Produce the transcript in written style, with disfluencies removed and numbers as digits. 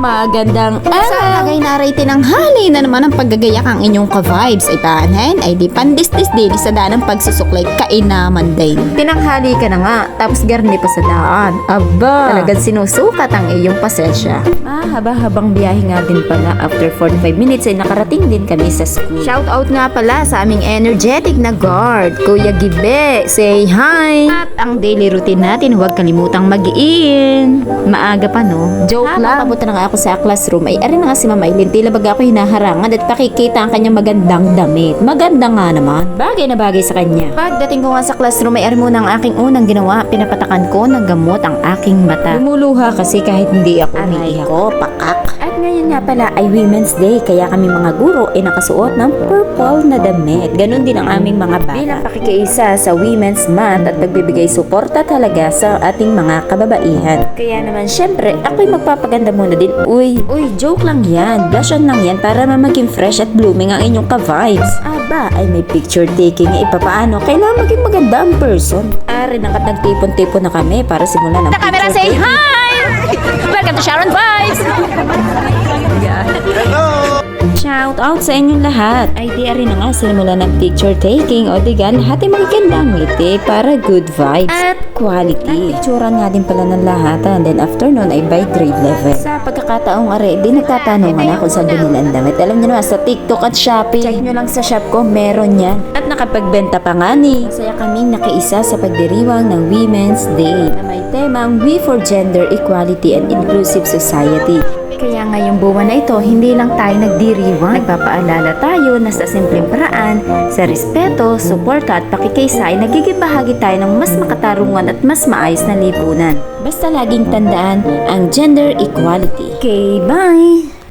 Magandang Sa lagay na rating ng hali na naman ang paggagayak ang inyong ka-vibes ay paanhin ay di pandis-dis din sa daan ng pagsusuklay kainaman din. Tinanghali ka na nga, tapos garni pa sa daan. Aba, talagang sinusukat ang iyong pasensya. Haba-habang biyahe nga din pala. After 45 minutes ay nakarating din kami sa school. Shout out nga pala sa aming energetic na guard, Kuya Gibe. Say hi! At ang daily routine natin, huwag kalimutang mag-in. Maaga pa no? Joke lang. Papunta na nga ako sa classroom ay arin na nga si Mama Eileen. Tila baga ako hinaharangan at pakikita ang kanyang magandang damit. Maganda nga naman. Bagay na bagay sa kanya. Pagdating ko nga sa classroom ay arin muna ang aking unang ginawa. Pinapatakan ko ng gamot ang aking mata. Lumuluha kasi kahit hindi ako Aray umiiyak. ko, pakak. At ngayon nga pala ay Women's Day, kaya kami mga guro ay nakasuot ng purple na damit. Ganon din ang aming mga bata. Bilang pakikiisa sa Women's Month at pagbibigay suporta talaga sa ating mga kababaihan. Kaya naman syempre, ako'y magpapaganda muna din. Uy, joke lang yan. Blush on lang yan para maging fresh at blooming ang inyong ka-vibes. Aba, ay may picture taking. Papaano? Kailangan maging maganda ang person. Ari, nagtipon-tipon na kami para simulan ang Sa camera, say hi! Welcome to Sharon Vibes! Shout out sa inyong lahat. Ay di rin na nga sinimula ng picture taking o digan lahat ay magigandang ngiti para good vibes at quality. Nagpicturan nga din pala ng lahat and then after nun ay by grade level. Sa pagkakataong are, di nagtatanungan na kung saan binila ang damit. Alam nyo naman sa TikTok at Shopee. Check nyo lang sa shop ko, meron yan. At nakapagbenta pa nga ni. Masaya kaming nakiisa sa pagdiriwang ng Women's Day na may temang We for Gender Equality and Inclusive Society. Kaya ngayong buwan na ito, hindi lang tayo nagdiriwang. Nagpapaalala tayo na sa simpleng paraan, sa respeto, suporta at pakikisa ay nagiging bahagi tayo ng mas makatarungan at mas maayos na lipunan. Basta laging tandaan ang gender equality. Okay, bye!